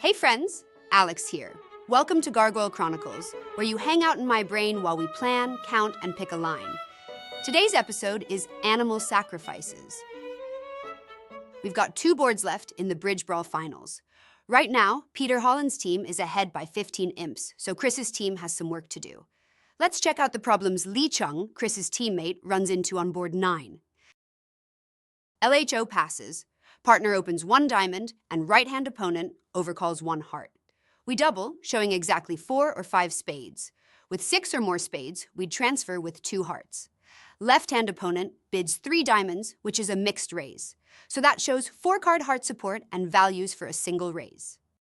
Hey friends, Alex here. Welcome to Gargoyle Chronicles, where you hang out in my brain while we plan, count, and pick a line. Today's episode is Animal Sacrifices. We've got 2 boards left in the Bridge Brawl finals. Right now, Peter Holland's team is ahead by 15 imps, so Chris's team has some work to do. Let's check out the problems Lee Chung, Chris's teammate, runs into on board 9. LHO passes. Partner opens 1 diamond, and right-hand opponent overcalls 1 heart. We double, showing exactly 4 or 5 spades. With 6 or more spades, we'd transfer with 2 hearts. Left-hand opponent bids 3 diamonds, which is a mixed raise. So that shows 4-card heart support and values for a single raise.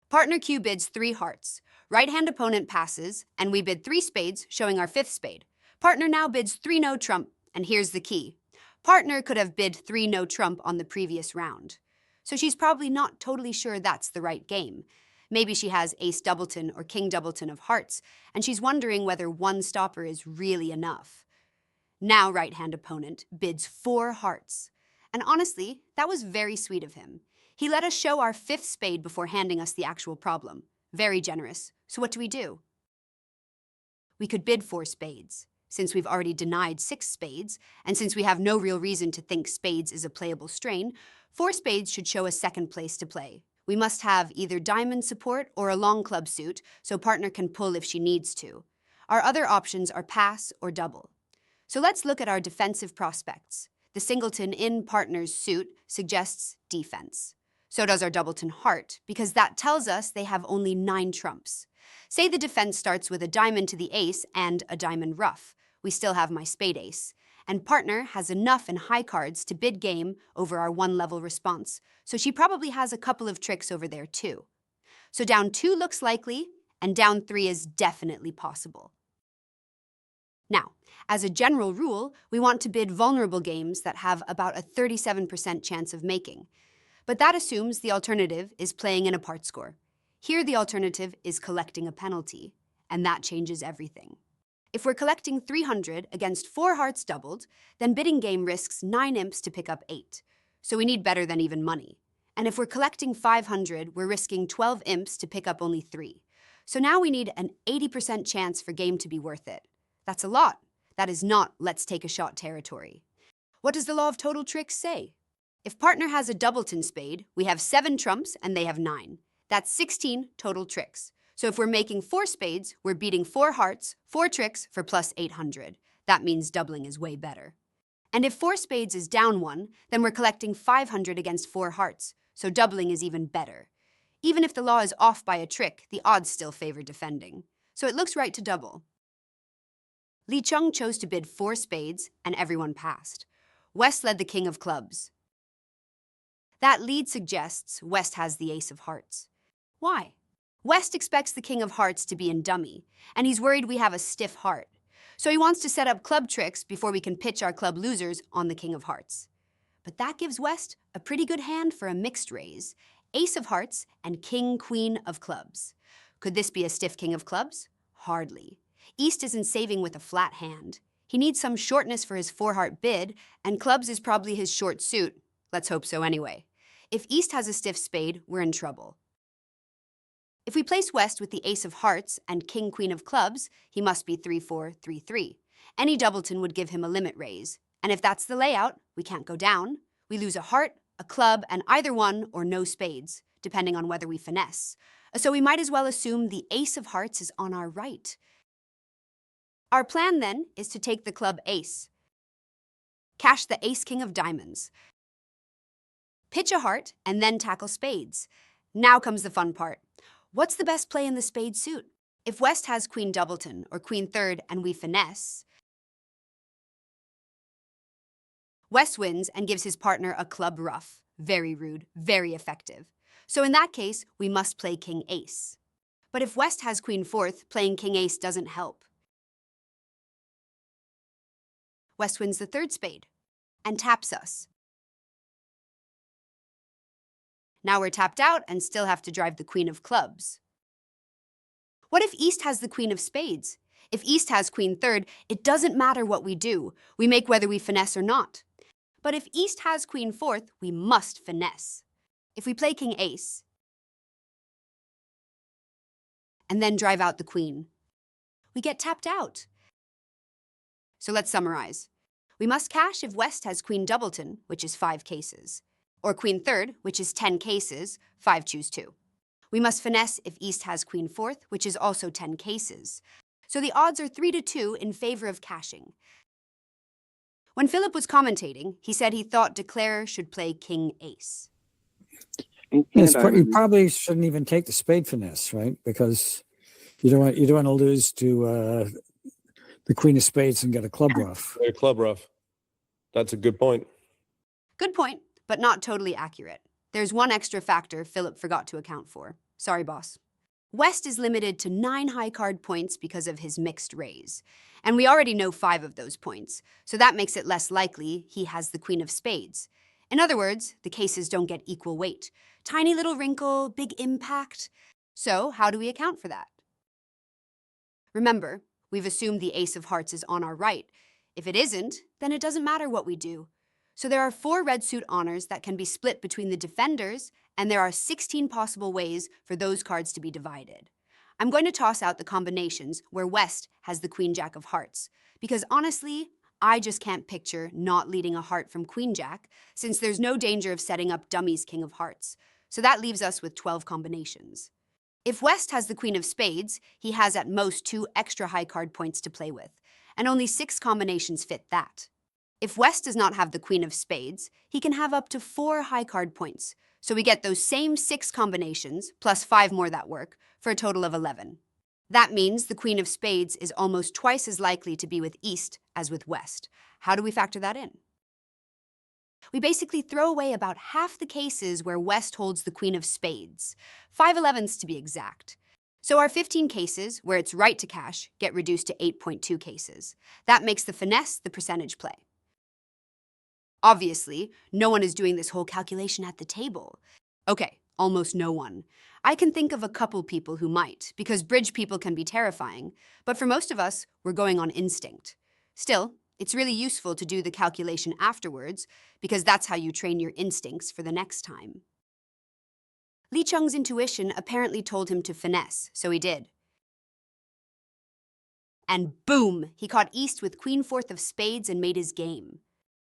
Partner Q bids 3 hearts. Right-hand opponent passes, and we bid 3 spades, showing our 5th spade. Partner now bids 3 no trump, and here's the key. Partner could have bid 3 no trump on the previous round. So she's probably not totally sure that's the right game. Maybe she has ace doubleton or king doubleton of hearts, and she's wondering whether 1 stopper is really enough. Now right-hand opponent bids 4 hearts. And honestly, that was very sweet of him. He let us show our 5th spade before handing us the actual problem. Very generous. So what do? We could bid 4 spades. Since we've already denied 6 spades, and since we have no real reason to think spades is a playable strain, 4 spades should show a 2nd place to play. We must have either diamond support or a long club suit, so partner can pull if she needs to. Our other options are pass or double. So let's look at our defensive prospects. The singleton in partner's suit suggests defense. So does our doubleton heart, because that tells us they have only 9 trumps. Say the defense starts with a diamond to the ace and a diamond ruff. We still have my spade ace. And partner has enough in high cards to bid game over our 1-level response, so she probably has a couple of tricks over there too. So down 2 looks likely, and down 3 is definitely possible. Now, as a general rule, we want to bid vulnerable games that have about a 37% chance of making. But that assumes the alternative is playing in a part score. Here the alternative is collecting a penalty, and that changes everything. If we're collecting 300 against 4 hearts doubled, then bidding game risks 9 imps to pick up 8. So we need better than even money. And if we're collecting 500, we're risking 12 imps to pick up only 3. So now we need an 80% chance for game to be worth it. That's a lot. That is not let's take a shot territory. What does the law of total tricks say? If partner has a doubleton spade, we have 7 trumps and they have 9. That's 16 total tricks. So if we're making 4 spades, we're beating 4 hearts, 4 tricks for plus 800. That means doubling is way better. And if 4 spades is down 1, then we're collecting 500 against 4 hearts, so doubling is even better. Even if the law is off by a trick, the odds still favor defending. So it looks right to double. Lee Chung chose to bid 4 spades, and everyone passed. West led the king of clubs. That lead suggests West has the ace of hearts. Why? West expects the king of hearts to be in dummy, and he's worried we have a stiff heart. So he wants to set up club tricks before we can pitch our club losers on the king of hearts. But that gives West a pretty good hand for a mixed raise, ace of hearts and king-queen of clubs. Could this be a stiff king of clubs? Hardly. East isn't saving with a flat hand. He needs some shortness for his 4-heart bid, and clubs is probably his short suit. Let's hope so anyway. If East has a stiff spade, we're in trouble. If we place West with the ace of hearts and king-queen of clubs, he must be 3-4, 3-3. Any doubleton would give him a limit raise. And if that's the layout, we can't go down. We lose a heart, a club, and either one or no spades, depending on whether we finesse. So we might as well assume the ace of hearts is on our right. Our plan then is to take the club ace. Cash the ace-king of diamonds. Pitch a heart and then tackle spades. Now comes the fun part. What's the best play in the spade suit? If West has queen doubleton or queen third and we finesse, West wins and gives his partner a club ruff. Very rude, very effective. So in that case, we must play king ace. But if West has queen fourth, playing king ace doesn't help. West wins the 3rd spade and taps us. Now we're tapped out and still have to drive the queen of clubs. What if East has the queen of spades? If East has queen third, it doesn't matter what we do. We make whether we finesse or not. But if East has queen fourth, we must finesse. If we play king ace, and then drive out the queen. We get tapped out. So let's summarize. We must cash if West has Queen Doubleton, which is 5 cases, or Queen Third, which is 10 cases, 5 choose 2. We must finesse if East has Queen Fourth, which is also 10 cases. So the odds are 3-2 in favor of cashing. When Philip was commentating, he said he thought Declarer should play King Ace. You probably shouldn't even take the spade finesse, right? Because you don't want to lose to the Queen of Spades and get a club ruff. A club ruff. That's a good point. Good point, but not totally accurate. There's one extra factor Philip forgot to account for. Sorry, boss. West is limited to 9 high card points because of his mixed raise. And we already know 5 of those points, so that makes it less likely he has the Queen of Spades. In other words, the cases don't get equal weight. Tiny little wrinkle, big impact. So how do we account for that? Remember, we've assumed the Ace of Hearts is on our right. If it isn't, then it doesn't matter what we do. So there are 4 red suit honors that can be split between the defenders, and there are 16 possible ways for those cards to be divided. I'm going to toss out the combinations where West has the Queen Jack of Hearts, because honestly, I just can't picture not leading a heart from Queen Jack, since there's no danger of setting up dummies King of Hearts. So that leaves us with 12 combinations. If West has the Queen of Spades, he has at most 2 extra high card points to play with, and only 6 combinations fit that. If West does not have the Queen of Spades, he can have up to 4 high card points, so we get those same 6 combinations, plus 5 more that work, for a total of 11. That means the Queen of Spades is almost twice as likely to be with East as with West. How do we factor that in? We basically throw away about half the cases where West holds the Queen of Spades, 5/11ths to be exact. So our 15 cases, where it's right to cash, get reduced to 8.2 cases. That makes the finesse the percentage play. Obviously, no one is doing this whole calculation at the table. Okay, almost no one. I can think of a couple people who might, because bridge people can be terrifying, but for most of us, we're going on instinct. Still, it's really useful to do the calculation afterwards, because that's how you train your instincts for the next time. Li Cheng's intuition apparently told him to finesse, so he did. And boom, he caught East with Queen Fourth of Spades and made his game.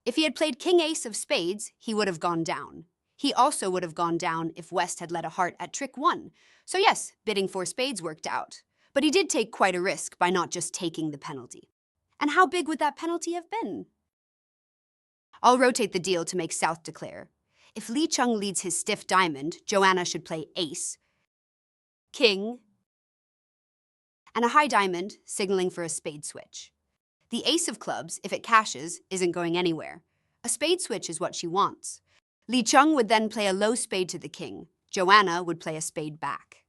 If he had played King Ace of Spades, he would have gone down. He also would have gone down if West had led a heart at trick 1. So yes, bidding 4 spades worked out. But he did take quite a risk by not just taking the penalty. And how big would that penalty have been? I'll rotate the deal to make South declare. If Li Cheng leads his stiff diamond, Joanna should play Ace, King, and a high diamond, signaling for a spade switch. The Ace of Clubs, if it cashes, isn't going anywhere. A spade switch is what she wants. Li Cheng would then play a low spade to the king. Joanna would play a spade back.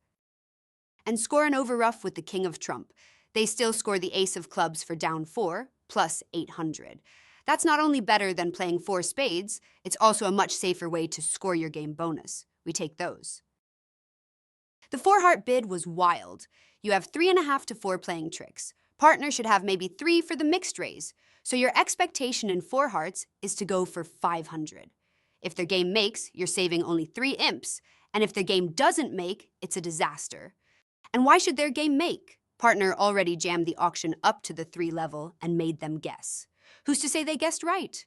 And score an overruff with the King of Trump. They still score the Ace of Clubs for down 4, plus 800. That's not only better than playing 4 spades, it's also a much safer way to score your game bonus. We take those. The 4-heart bid was wild. You have 3.5 to 4 playing tricks. Partner should have maybe 3 for the mixed raise, so your expectation in 4 hearts is to go for 500. If their game makes, you're saving only 3 imps, and if their game doesn't make, it's a disaster. And why should their game make? Partner already jammed the auction up to the 3 level and made them guess. Who's to say they guessed right?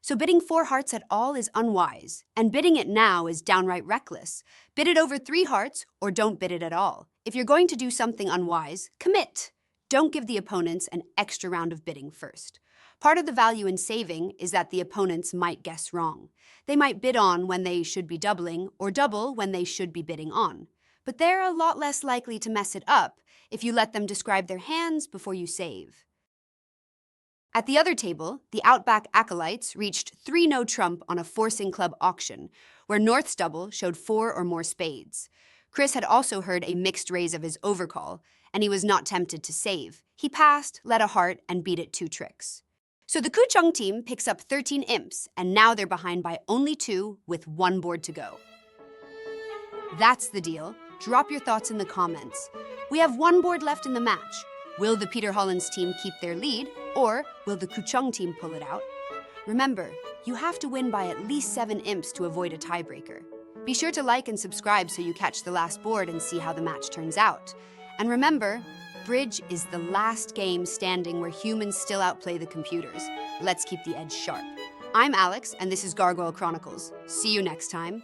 So bidding 4 hearts at all is unwise, and bidding it now is downright reckless. Bid it over 3 hearts, or don't bid it at all. If you're going to do something unwise, commit. Don't give the opponents an extra round of bidding first. Part of the value in saving is that the opponents might guess wrong. They might bid on when they should be doubling, or double when they should be bidding on. But they're a lot less likely to mess it up if you let them describe their hands before you save. At the other table, the Outback Acolytes reached 3 no trump on a forcing club auction, where North's double showed 4 or more spades. Chris had also heard a mixed raise of his overcall, and he was not tempted to save. He passed, led a heart, and beat it 2 tricks. So the Kucheng team picks up 13 imps, and now they're behind by only 2 with 1 board to go. That's the deal. Drop your thoughts in the comments. We have 1 board left in the match. Will the Peter Hollands team keep their lead, or will the Kucheng team pull it out? Remember, you have to win by at least 7 imps to avoid a tiebreaker. Be sure to like and subscribe so you catch the last board and see how the match turns out. And remember, Bridge is the last game standing where humans still outplay the computers. Let's keep the edge sharp. I'm Alex, and this is Gargoyle Chronicles. See you next time.